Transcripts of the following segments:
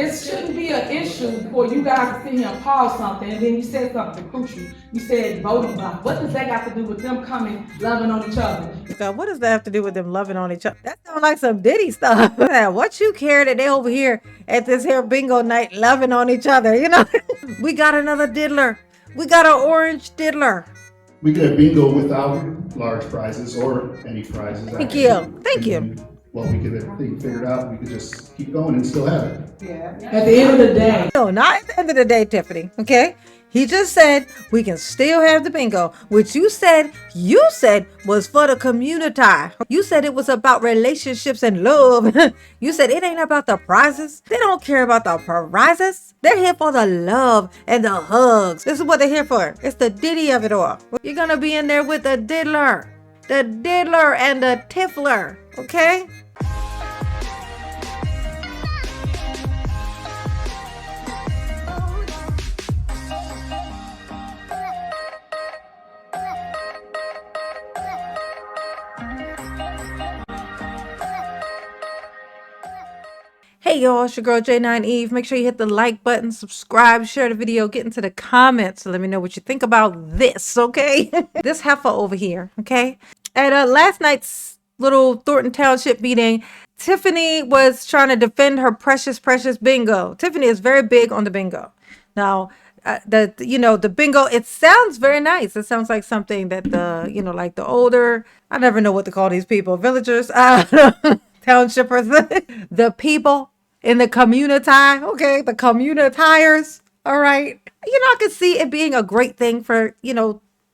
it shouldn't be an issue for you guys to sit here and pause something, and then you said something crucial. You said voting block. What does that got to do with them coming, loving on each other? God, what does that have to do with them loving on each other? That sounds like some Diddy stuff. What you care that they over here at this here bingo night loving on each other, you know? We got another diddler. We got an orange diddler. We could have bingo without large prizes or any prizes. Thank you. Thank you. Well, we could have figured out, we could just keep going and still have it. Yeah. At the end of the day. No, not at the end of the day, Tiffany. Okay? He just said we can still have the bingo, which you said was for the community. You said it was about relationships and love. You said it ain't about the prizes. They don't care about the prizes. They're here for the love and the hugs. This is what they're here for. It's the ditty of it all. You're gonna be in there with the diddler and the tiffler. Okay? Hey y'all, it's your girl J9 Eve. Make sure you hit the like button, subscribe, share the video, get into the comments. Let me know what you think about this, okay? This heifer over here, okay? At last night's little Thornton Township meeting, Tiffany was trying to defend her precious bingo. Tiffany is very big on the bingo. Now, the bingo, it sounds very nice. It sounds like something that like the older, I never know what to call these people, villagers, townshipers, the people in the community, okay, the communitiers, all right. I could see it being a great thing for,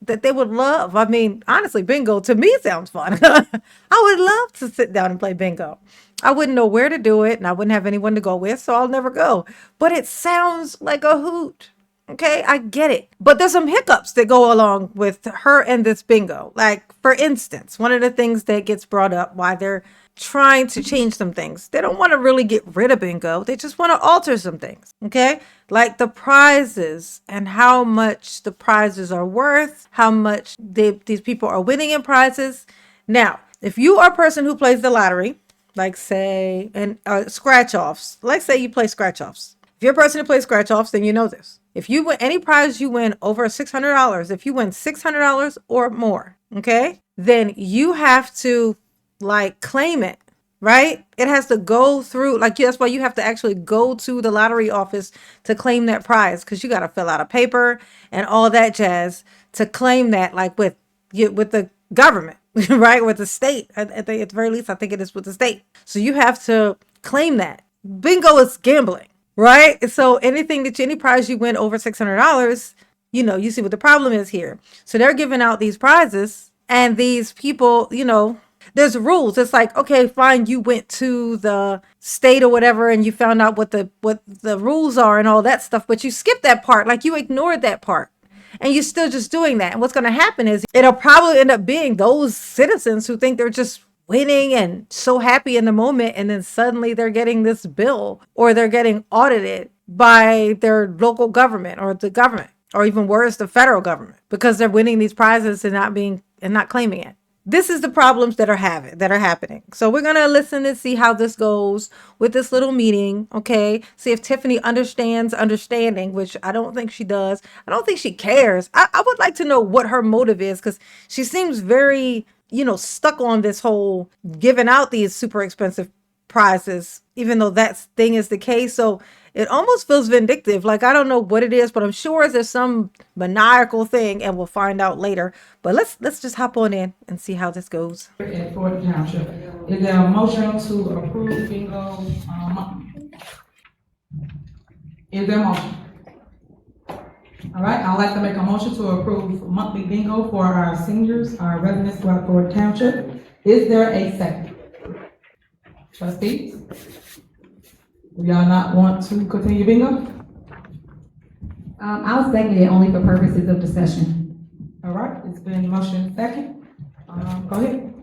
that they would love. I mean, honestly, bingo to me sounds fun. I would love to sit down and play bingo. I wouldn't know where to do it, and I wouldn't have anyone to go with, so I'll never go. But it sounds like a hoot. Okay, I get it. But there's some hiccups that go along with her and this bingo. Like, for instance, one of the things that gets brought up why they're trying to change some things. They don't want to really get rid of bingo. They just want to alter some things. Okay, like the prizes and how much the prizes are worth, how much these people are winning in prizes. Now, if you are a person who plays the lottery, like say, and scratch offs, like say you play scratch offs. If you're a person who plays scratch offs, then you know this. If you win any prize, you win over $600. If you win $600 or more, okay, then you have to claim it, right? It has to go through, that's why you have to actually go to the lottery office to claim that prize, because you got to fill out a paper and all that jazz to claim that, with the government, right? With the state. I think at the very least, I think it is with the state. So you have to claim that. Bingo is gambling, right? So any prize you win over $600, you see what the problem is here. So they're giving out these prizes, and these people, there's rules. It's like, okay, fine, you went to the state or whatever and you found out what the rules are and all that stuff, but you skipped that part, you ignored that part, and you're still just doing that. And what's going to happen is it'll probably end up being those citizens who think they're just winning and so happy in the moment, and then suddenly they're getting this bill or they're getting audited by their local government or the government, or even worse, the federal government, because they're winning these prizes and not claiming it. This is the problems that are happening. So we're going to listen and see how this goes with this little meeting, okay? See if Tiffany understands understanding, which I don't think she does. I don't think she cares. I would like to know what her motive is, because she seems very, stuck on this whole giving out these super expensive prizes, even though that thing is the case. So it almost feels vindictive. I don't know what it is, but I'm sure there's some maniacal thing, and we'll find out later. But let's just hop on in and see how this goes. At Thornton Township, is there a motion to approve bingo? Is there a motion? All right, I'd like to make a motion to approve monthly bingo for our seniors, our residents throughout Thornton Township. Is there a second? Trustees? Do y'all not want to continue bingo? I'll second it only for purposes of discussion. All right, it's been motion second. Go ahead.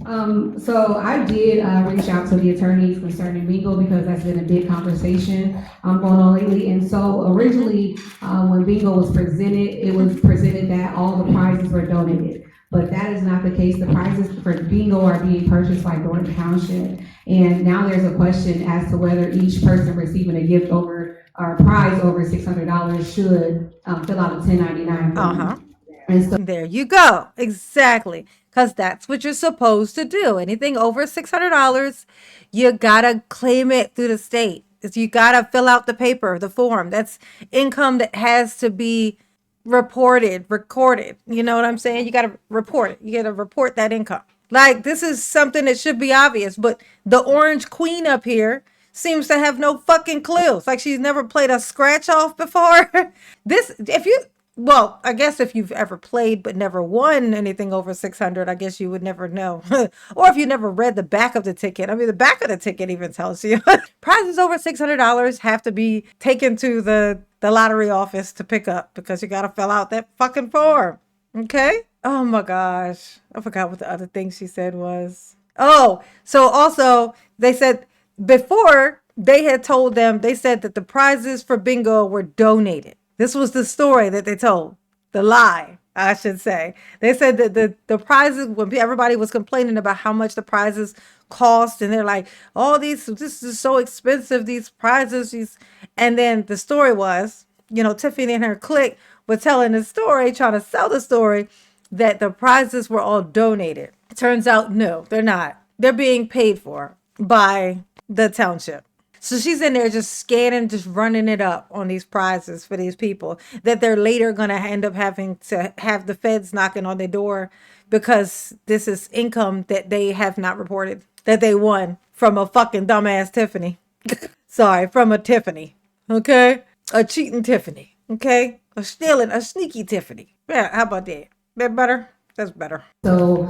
So I did reach out to the attorneys concerning bingo because that's been a big conversation going on lately. And so originally, when bingo was presented, it was presented that all the prizes were donated. But that is not the case. The prizes for bingo are being purchased by Dorton Township. And now there's a question as to whether each person receiving a gift over or prize over $600 should fill out a 1099 form. And so There you go. Exactly. Because that's what you're supposed to do. Anything over $600, you got to claim it through the state. You got to fill out the paper, the form. That's income that has to be reported, recorded. You know what I'm saying? You got to report it. You got to report that income. Like, this is something that should be obvious. But the Orange Queen up here seems to have no fucking clue. It's like she's never played a scratch off before. Well, I guess if you've ever played but never won anything over 600, I guess you would never know. Or if you never read the back of the ticket. I mean, the back of the ticket even tells you. Prizes over $600 have to be taken to the lottery office to pick up because you got to fill out that fucking form. Okay? Oh my gosh. I forgot what the other thing she said was. Oh, so also they said before they had told them, they said that the prizes for bingo were donated. This was the story that they told. The lie, I should say. They said that the prizes, when everybody was complaining about how much the prizes cost, and they're like, oh, this is so expensive, these prizes. And then the story was, Tiffany and her clique were telling the story, trying to sell the story, that the prizes were all donated. It turns out, no, they're not. They're being paid for by the township. So she's in there just scanning, just running it up on these prizes for these people that they're later going to end up having to have the feds knocking on their door because this is income that they have not reported, that they won from a fucking dumbass Tiffany. Sorry, from a Tiffany. Okay? A cheating Tiffany. Okay? A sneaky Tiffany. Yeah, how about that? That better? That's better. So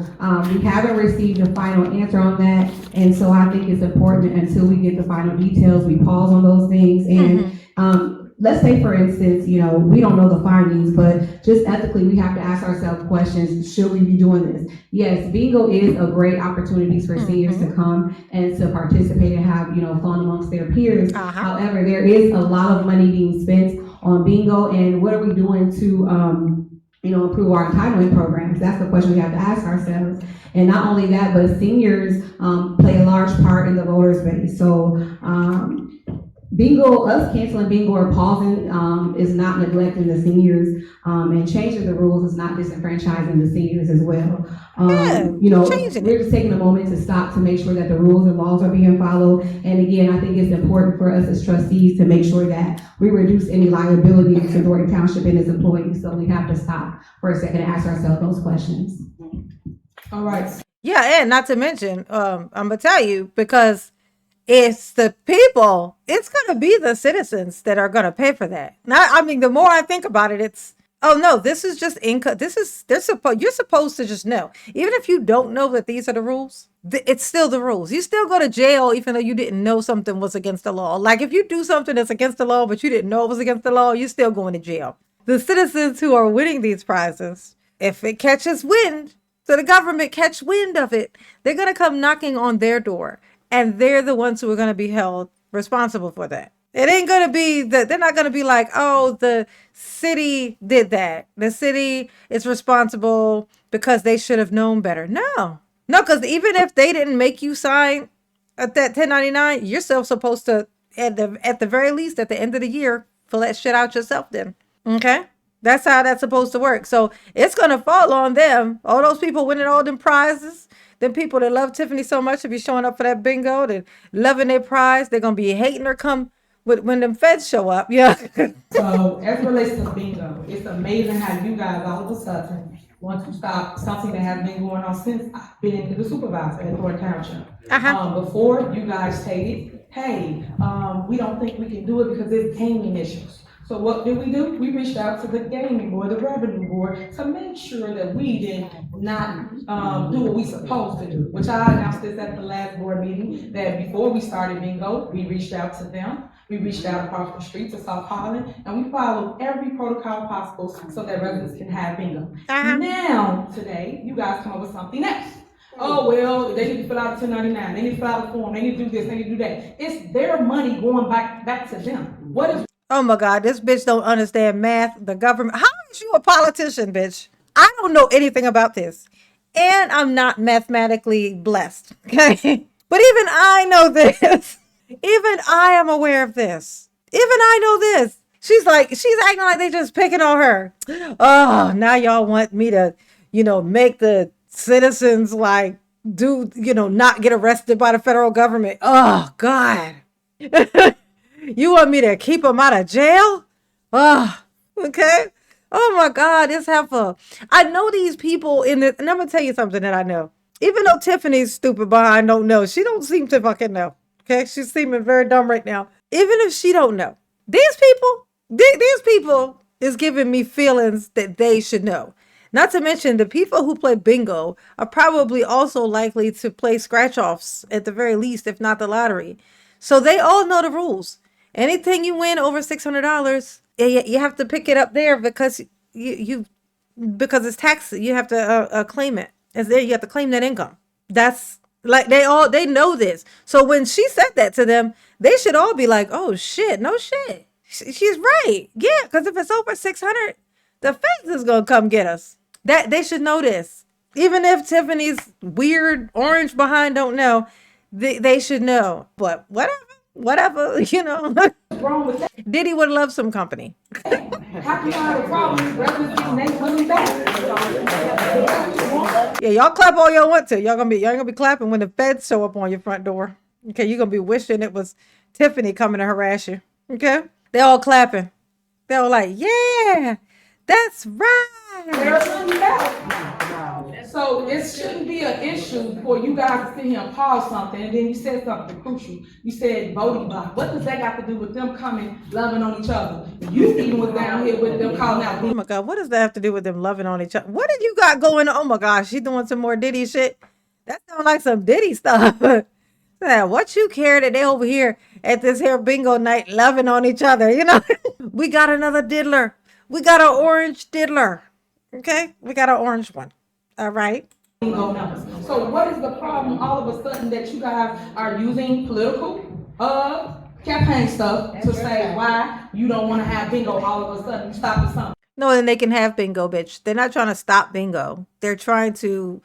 we haven't received a final answer on that, and so I think it's important until we get the final details, we pause on those things. And let's say, for instance, we don't know the findings, but just ethically, we have to ask ourselves questions: should we be doing this? Yes, bingo is a great opportunity for seniors to come and to participate and have fun amongst their peers. However, there is a lot of money being spent on bingo, and what are we doing to improve our entitlement programs? That's the question we have to ask ourselves. And not only that, but seniors play a large part in the voters base. So bingo, us canceling bingo or pausing is not neglecting the seniors, and changing the rules is not disenfranchising the seniors as well. We're just taking a moment to stop to make sure that the rules and laws are being followed. And again, I think it's important for us as trustees to make sure that we reduce any liability to Dorton Township and its employees. So we have to stop for a second and ask ourselves those questions. All right. Yeah, and not to mention, I'm gonna tell you, because it's the people, it's gonna be the citizens that are gonna pay for that. Now, I mean, the more I think about it, it's, oh no, this is just income. You're supposed to just know. Even if you don't know that these are the rules, it's still the rules. You still go to jail even though you didn't know something was against the law. Like if you do something that's against the law, but you didn't know it was against the law, you're still going to jail. The citizens who are winning these prizes, if it catches wind, so the government catch wind of it, they're going to come knocking on their door, and they're the ones who are going to be held responsible for that. It ain't going to be that they're not going to be like, oh, the city did that. The city is responsible because they should have known better. No, because even if they didn't make you sign at that 1099, you're still supposed to, at the very least, at the end of the year, fill that shit out yourself then. Okay? That's how that's supposed to work. So it's going to fall on them. All those people winning all them prizes, them people that love Tiffany so much to be showing up for that bingo, that loving their prize, they're going to be hating her come when them feds show up. Yeah. So as it relates to bingo, it's amazing how you guys all of a sudden want to stop something that has been going on since I've been the supervisor at Thornton Township. Before, you guys stated, hey, we don't think we can do it because it's gaming issues. So what did we do? We reached out to the gaming board, the revenue board, to make sure that we did not do what we supposed to do, which I announced this at the last board meeting, that before we started bingo, we reached out to them. We reached out across the street to South Holland, and we followed every protocol possible so that residents can have bingo. Now, today, you guys come up with something else. Oh, well, they need to fill out a 1099, they need to fill out a form, they need to do this, they need to do that. It's their money going back to them. What is Oh my God, this bitch don't understand math, the government. How is you a politician, bitch? I don't know anything about this. And I'm not mathematically blessed. Okay. But even I know this. Even I am aware of this. Even I know this. She's acting like they just picking on her. Oh, now y'all want me to, make the citizens like not get arrested by the federal government. Oh, God. You want me to keep them out of jail? Oh, okay. Oh my God, this heifer. I know these people in this, and I'm gonna tell you something that I know. Even though Tiffany's stupid behind don't know, she don't seem to fucking know. Okay, she's seeming very dumb right now. Even if she don't know, these people is giving me feelings that they should know. Not to mention the people who play bingo are probably also likely to play scratch offs at the very least, if not the lottery. So they all know the rules. Anything you win over $600, you have to pick it up there because because it's tax. You have to claim it. It's there. You have to claim that income. That's like they know this. So when she said that to them, they should all be like, "Oh shit, no shit. She's right. Yeah, because if it's over 600, the feds is gonna come get us." That they should know this. Even if Tiffany's weird orange behind don't know, they should know. But whatever, wrong with that? Diddy would love some company. How can you have a problem with residents they coming back? Yeah, y'all clap all y'all want to. Y'all gonna be clapping when the feds show up on your front door. Okay, you're gonna be wishing it was Tiffany coming to harass you. Okay, they all clapping. They all like, yeah, that's right. They're coming back. So it shouldn't be an issue for you guys to sit here and pause something, and then you said something crucial. You said voting block. What does that got to do with them coming, loving on each other? You even was down here with them calling out. Oh my God, what does that have to do with them loving on each other? What did you got going on? Oh my gosh, she doing some more Diddy shit. That sounds like some Diddy stuff. What you care that they over here at this here bingo night loving on each other? We got another diddler. We got an orange diddler. Okay, we got an orange one. All right. Bingo numbers. So what is the problem all of a sudden that you guys are using political campaign stuff to say why you don't want to have bingo all of a sudden? You stop at something. No, then they can have bingo, bitch. They're not trying to stop bingo. They're trying to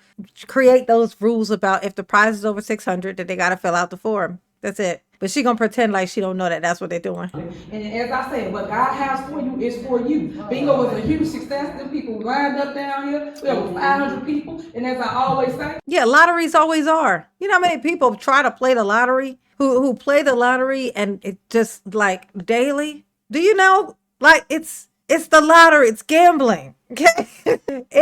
create those rules about if the prize is over 600 that they got to fill out the form. That's it. But she gonna pretend like she don't know that that's what they're doing. And as I said, what God has for you is for you. Bingo was a huge success. Them people lined up down here. There were 500 people. And as I always say, yeah, lotteries always are. You know how many people try to play the lottery who play the lottery and it just like daily? Do you know? Like it's the lottery. It's gambling. Okay.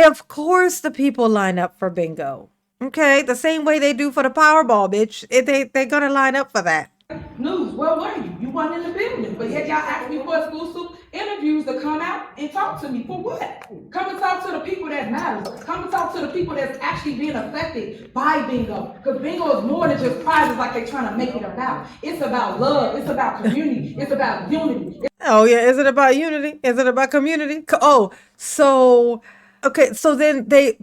Of course the people line up for bingo. Okay, the same way they do for the Powerball, bitch. They're gonna line up for that. news, where were you? You weren't in the building. But yet y'all asked me for exclusive interviews to come out and talk to me. For what? Come and talk to the people that matters. Come and talk to the people that's actually being affected by bingo. Because bingo is more than just prizes like they're trying to make it about. It's about love. It's about community. It's about unity. Oh yeah, is it about unity? Is it about community? Oh, so okay, so then they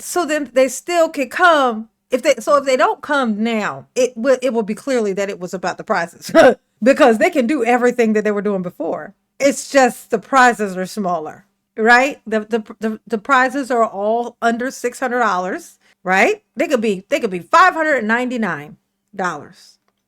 still can come. If they don't come now, it will be clearly that it was about the prizes because they can do everything that they were doing before. It's just the prizes are smaller, right? The prizes are all under $600, right? They could be $599.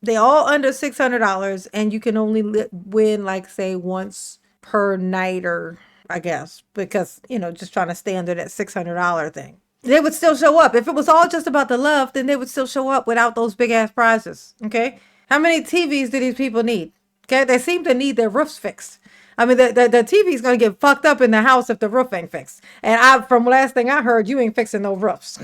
They all under $600, and you can only win like say once per night, or I guess because just trying to stay under that $600 thing. They would still show up. If it was all just about the love, then they would still show up without those big ass prizes. Okay. How many TVs do these people need? Okay. They seem to need their roofs fixed. I mean, the TV is going to get fucked up in the house if the roof ain't fixed. And from last thing I heard, you ain't fixing no roofs.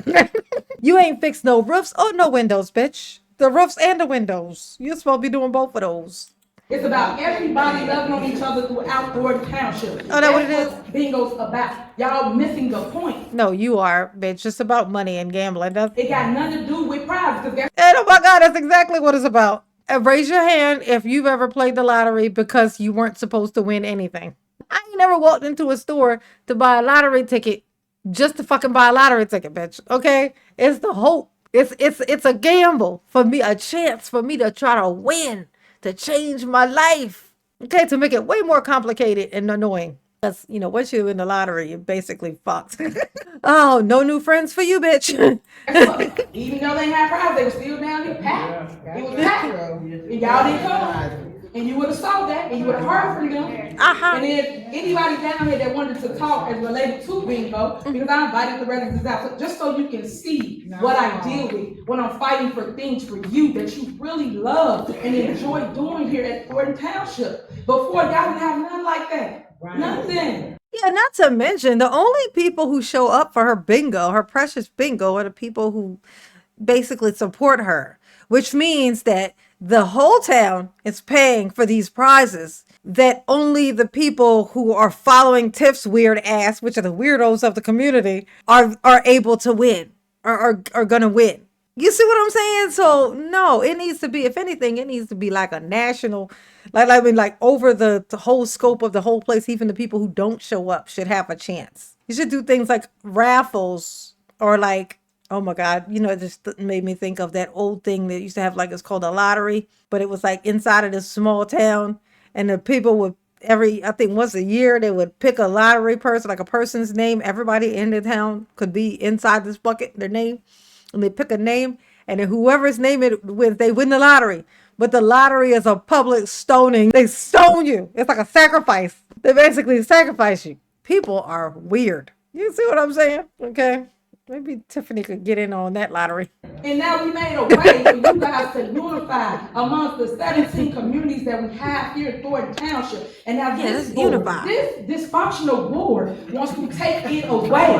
You ain't fixed no roofs or no windows, bitch. The roofs and the windows. You're supposed to be doing both of those. It's about everybody loving on each other throughout Gordon Township. Oh, that's what it is? What bingo's about. Y'all missing the point. No, you are, bitch. It's about money and gambling. It got nothing to do with prizes. And oh my God, that's exactly what it's about. And raise your hand if you've ever played the lottery because you weren't supposed to win anything. I ain't never walked into a store to buy a lottery ticket just to fucking buy a lottery ticket, bitch. Okay? It's the hope It's a gamble for me, a chance for me to try to win, to change my life. Okay, to make it way more complicated and annoying. Because, once you're in the lottery, you're basically fucked. Oh, no new friends for you, bitch. Even though they had prize, they were still down here packed. It was packed. And y'all didn't come. And you would have saw that, and you would have heard from them. And then anybody down here that wanted to talk as related to bingo, because I invited the residents out, just so you can see what I deal with when I'm fighting for things for you that you really love and enjoy doing here at Thornton Township. Before, y'all didn't have nothing like that. Nothing. Yeah, not to mention the only people who show up for her bingo, her precious bingo, are the people who basically support her, which means that the whole town is paying for these prizes that only the people who are following Tiff's weird ass, which are the weirdos of the community, are able to win, are gonna win. You see what I'm saying? So no, it needs to be, if anything, it needs to be like a national, like over the whole scope of the whole place. Even the people who don't show up should have a chance. You should do things like raffles, or like, oh my God, it just made me think of that old thing that used to have, like, it's called a lottery, but it was like inside of this small town, and the people would I think once a year, they would pick a lottery person, like a person's name. Everybody in the town could be inside this bucket, their name, and they pick a name, and then whoever's name it wins, they win the lottery. But the lottery is a public stoning. They stone you. It's like a sacrifice. They basically sacrifice you. People are weird. You see what I'm saying? Okay. Maybe Tiffany could get in on that lottery. And now we made a way for you guys to unify amongst the 17 communities that we have here in Thornton Township. And now this board, this dysfunctional board wants to take it away.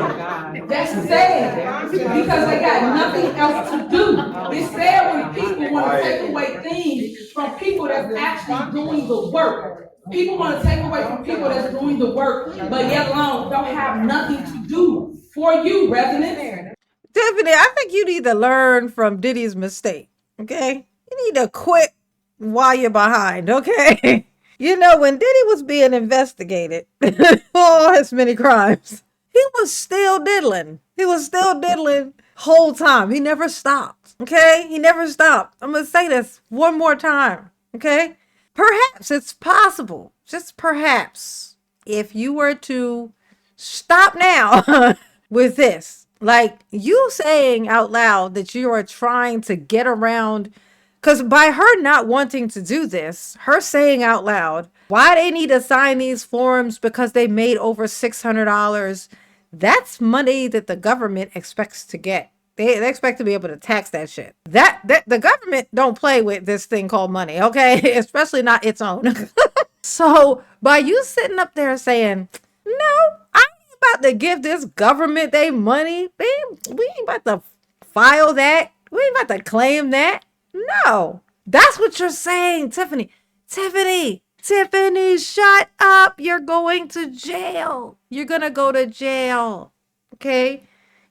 That's sad, because they got nothing else to do. It's sad when people want to take away things from people that's actually doing the work. People want to take away from people that's doing the work, but yet alone don't have nothing to do for you, residents. Tiffany, I think you need to learn from Diddy's mistake, okay? You need to quit while you're behind, okay? When Diddy was being investigated for all his many crimes, he was still diddling. He was still diddling whole time. He never stopped, okay? He never stopped. I'm going to say this one more time, okay? Perhaps it's possible, just perhaps, if you were to stop now with this, like you saying out loud that you are trying to get around, because by her not wanting to do this, her saying out loud, why they need to sign these forms because they made over $600, that's money that the government expects to get. They expect to be able to tax that shit. That the government don't play with this thing called money, okay? Especially not its own. So by you sitting up there saying, no, I ain't about to give this government they money. We ain't about to file that. We ain't about to claim that. No, that's what you're saying, Tiffany. Tiffany, shut up. You're going to jail. You're going to go to jail, okay?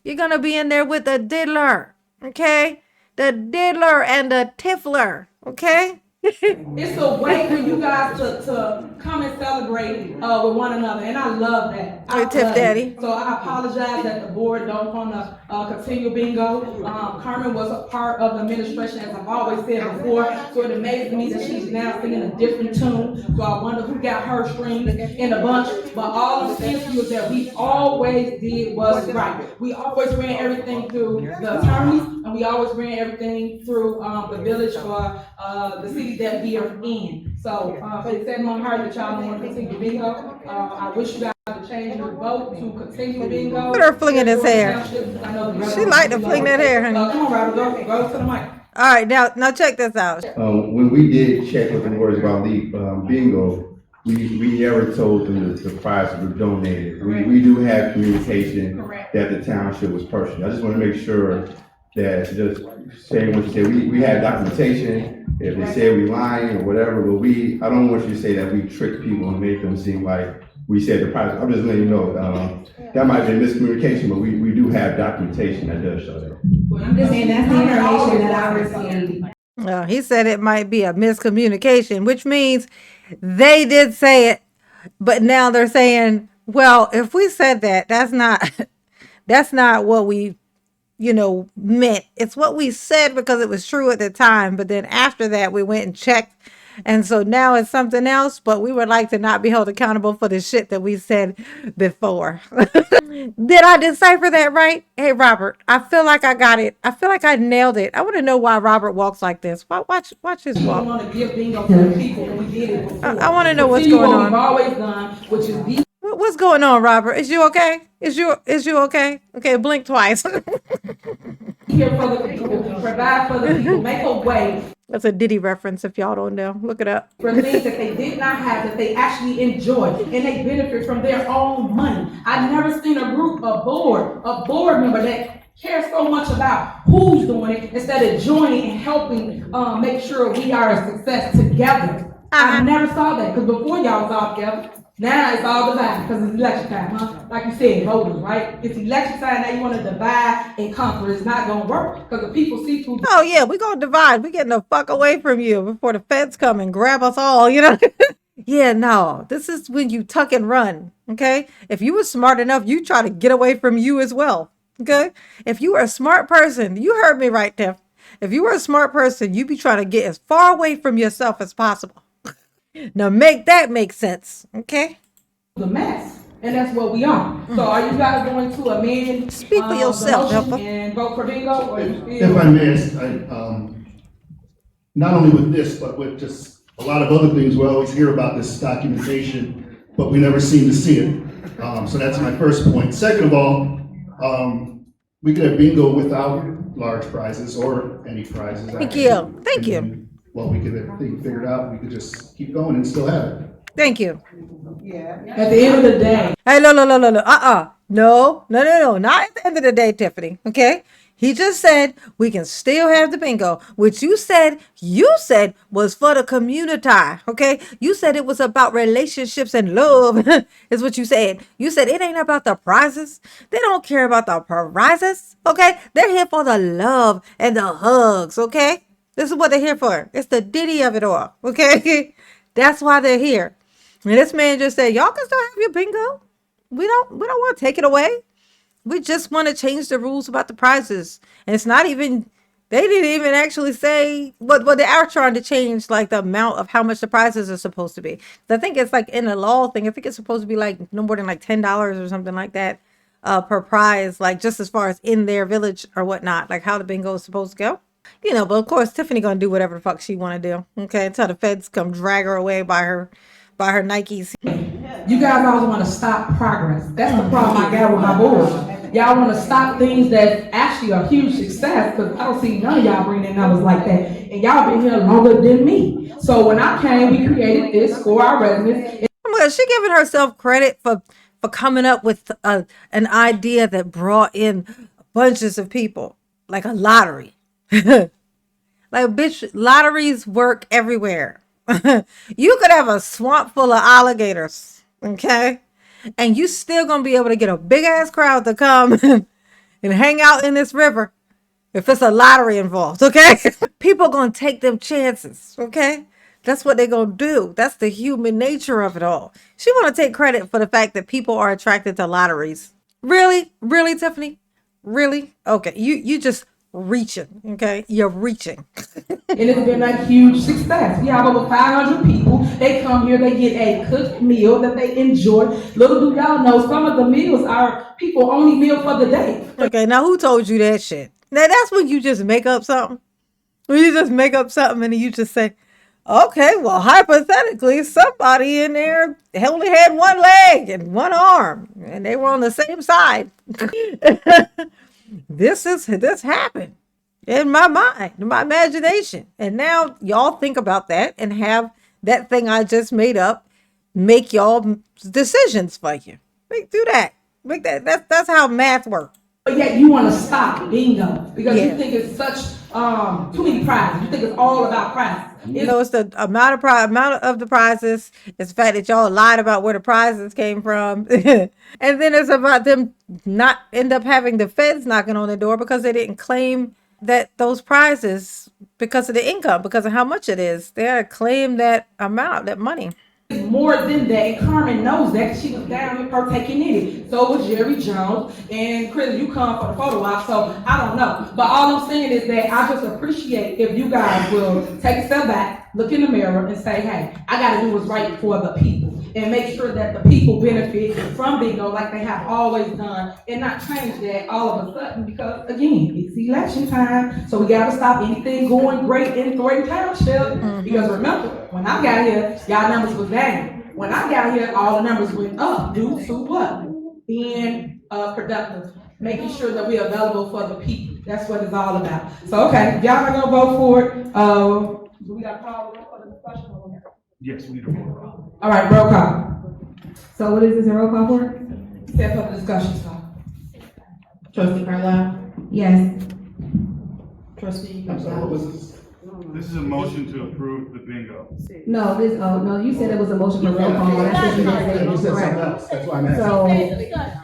You're going to be in there with the diddler, okay? The diddler and the tiffler, okay? It's a way for you guys to come and celebrate with one another, and I love that. Hey, Tiff Daddy. So I apologize that the board don't want to continue bingo. Carmen was a part of the administration, as I've always said before, so it amazes me that she's now singing a different tune. So I wonder who got her strings in the bunch. But all I'm saying to you is that we always did what's right. We always ran everything through the attorneys, and we always ran everything through the village or the city that we are in. So it's set in my heart that y'all want to continue bingo. I wish you guys to change your vote to continue bingo. Look at her flinging his hair. She like to fling that hair, honey. Come on, Robert, go to the mic. All right, now check this out. When we did check with the boards about the bingo, we never told them the prize was donated. We do have communication that the township was purchased. I just want to make sure that just saying what you said, we have documentation. If they say we lying or whatever, but I don't want you to say that we tricked people and make them seem like we said the price. I'm just letting you know, that might be a miscommunication, but we do have documentation that does show that. I'm just saying that's the information that I received. Well, he said it might be a miscommunication, which means they did say it, but now they're saying, well, if we said that, that's not what we meant. It's what we said because it was true at the time. But then after that, we went and checked. And so now it's something else, but we would like to not be held accountable for the shit that we said before. Did I decipher that right? Hey, Robert, I feel like I got it. I feel like I nailed it. I want to know why Robert walks like this. Watch his We walk. want to give bingo to the people, and we did it before. I want to know what's Continue going what we've on. always done, which is be What's going on, Robert? Is you okay? Is you okay? Okay, blink twice. here for the people, provide for the people, make a way That's a Diddy reference if y'all don't know. Look it up. for things that they did not have, that they actually enjoy, and they benefit from their own money. I've never seen a board member that cares so much about who's doing it instead of joining and helping make sure we are a success together. I never saw that, because before y'all was all together. Now it's all divided because it's election time, huh? Like you said, voters, right? It's election time, now you want to divide and conquer. It's not gonna work because the people see through. Oh yeah, we gonna divide. We getting the fuck away from you before the feds come and grab us all, Yeah, no. This is when you tuck and run. Okay? If you were smart enough, you try to get away from you as well. Okay? If you were a smart person, you heard me right, Tiff. If you were a smart person, you'd be trying to get as far away from yourself as possible. Now make that make sense, okay? The mess, and that's what we are. So are you guys going to amend? Speak for yourself, the motion helper. and vote for bingo, or you If I may, not only with this, but with just a lot of other things, we always hear about this documentation, but we never seem to see it. So that's my first point. Second of all, we could have bingo without large prizes or any prizes. Thank you. Thank you. Well, we could have things figured out, we could just keep going and still have it. Thank you. At the end of the day, Hey, no. No, not at the end of the day, Tiffany. Okay? He just said we can still have the bingo, which you said was for the community. Okay? You said it was about relationships and love, is what you said. You said it ain't about the prizes. They don't care about the prizes. Okay? They're here for the love and the hugs. Okay? This is what they're here for. It's the Diddy of it all. Okay? That's why they're here. And this man just said, y'all can still have your bingo. We don't want to take it away. We just want to change the rules about the prizes. And it's not even, they didn't even actually say what they are trying to change, like the amount of how much the prizes are supposed to be. I think it's like in the law thing, I think it's supposed to be like no more than like $10 or something like that per prize, like just as far as in their village or whatnot, like how the bingo is supposed to go. But of course Tiffany gonna do whatever the fuck she want to do. Okay, until the feds come drag her away by her Nikes. you guys always want to stop progress. That's the problem I got with my board. Y'all want to stop things that actually are huge success, because I don't see none of y'all bringing in numbers like that. And y'all been here longer than me. So when I came, we created this for our residents. She giving herself credit for coming up with an idea that brought in bunches of people, like a lottery. Like, bitch, lotteries work everywhere. You could have a swamp full of alligators, okay? And you still gonna be able to get a big ass crowd to come and hang out in this river if it's a lottery involved, okay? People gonna take them chances, okay? That's what they're gonna do. That's the human nature of it all. She wanna take credit for the fact that people are attracted to lotteries. Really? Really, Tiffany? Really? Okay, you just reaching, okay? You're reaching. And it's been a huge success. We have over 500 people. They come here, they get a cooked meal that they enjoy. Little do y'all know, some of the meals are people only meal for the day. Okay, now who told you that shit? Now that's when you just make up something. When you just make up something and you just say, okay, well, hypothetically, somebody in there only had one leg and one arm, and they were on the same side. This happened in my mind, in my imagination. And now y'all think about that and have that thing I just made up make y'all decisions for you. Do that. Make that. That's how math works. But yet you want to stop bingo because Yeah. you think it's such too many prizes. You think it's all about prizes. It's the amount of the prizes. It's the fact that y'all lied about where the prizes came from. And then it's about them not end up having the feds knocking on the door because they didn't claim that those prizes because of the income, because of how much it is. They had to claim that amount, that money. more than that, and Carmen knows that, 'cause she was down here partaking in it. So was Jerry Jones, and Chris, you come for the photo op, so I don't know. But all I'm saying is that I just appreciate if you guys will take a step back, look in the mirror, and say, hey, I gotta do what's right for the people, and make sure that the people benefit from bingo like they have always done, and not change that all of a sudden, because again, it's election time, so we gotta stop anything going great in Thornton Township. Because remember, when I got here, y'all numbers was down. When I got here, all the numbers went up due to what? Being productive, making sure that we're available for the people. That's what it's all about. So, okay, if y'all are gonna vote for it, do we got to call for the discussion? Yes, we need a roll call. All right, roll call. So what is this, a roll call for? Set for the discussion, so. Trustee Carlisle? Yes. Trustee I'm sorry, what was this? This is a motion to approve the bingo. No, no, you said it was a motion for roll call. That's what you just said. You said something Correct. else, that's why I'm asking. So,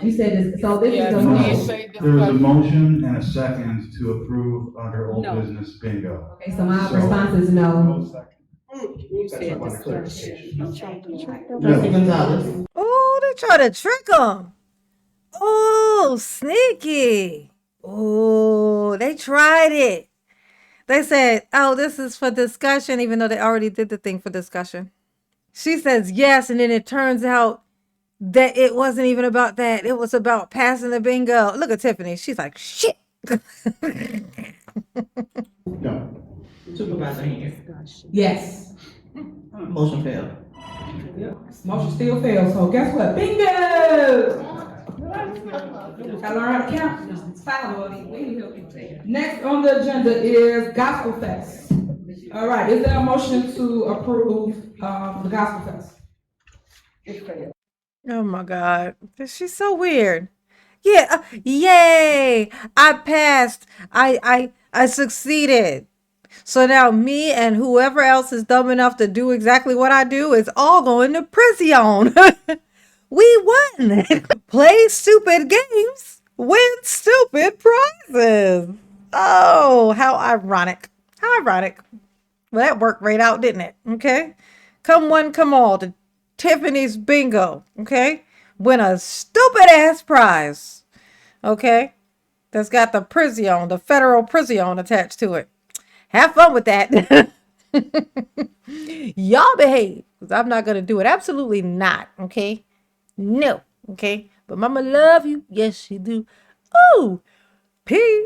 you said this, so this is a motion. There was a motion and a second to approve under old business bingo. Okay, so my response is no. That's why I wanted clarification. Trustee Gonzalez? Oh, they try to trick him. Oh, sneaky. Oh, they tried it. They said, oh, this is for discussion, even though they already did the thing for discussion. She says yes, and then it turns out that it wasn't even about that. It was about passing the bingo. Look at Tiffany. She's like, shit. No. Supervisor Henyard? Yes. Motion failed. Motion still fails, so guess what? Bingo! Gotta learn how to count. It's fine. Next on the agenda is Gospel Fest. All right, is there a motion to approve, the Gospel Fest? Oh my God. She's so weird. Yeah. Yay. I passed. I succeeded. So now me and whoever else is dumb enough to do exactly what I do is all going to prison. We won. Play stupid games, win stupid prizes. Oh, how ironic. How ironic. Well, that worked right out, didn't it? Okay. Come one, come all to Tiffany's bingo. Okay. Win a stupid ass prize. Okay. That's got the prison, the federal prison attached to it. Have fun with that. Y'all behave, because I'm not going to do it. Absolutely not. Okay. No. Okay. But mama love you. Yes, she do. Ooh. Peace.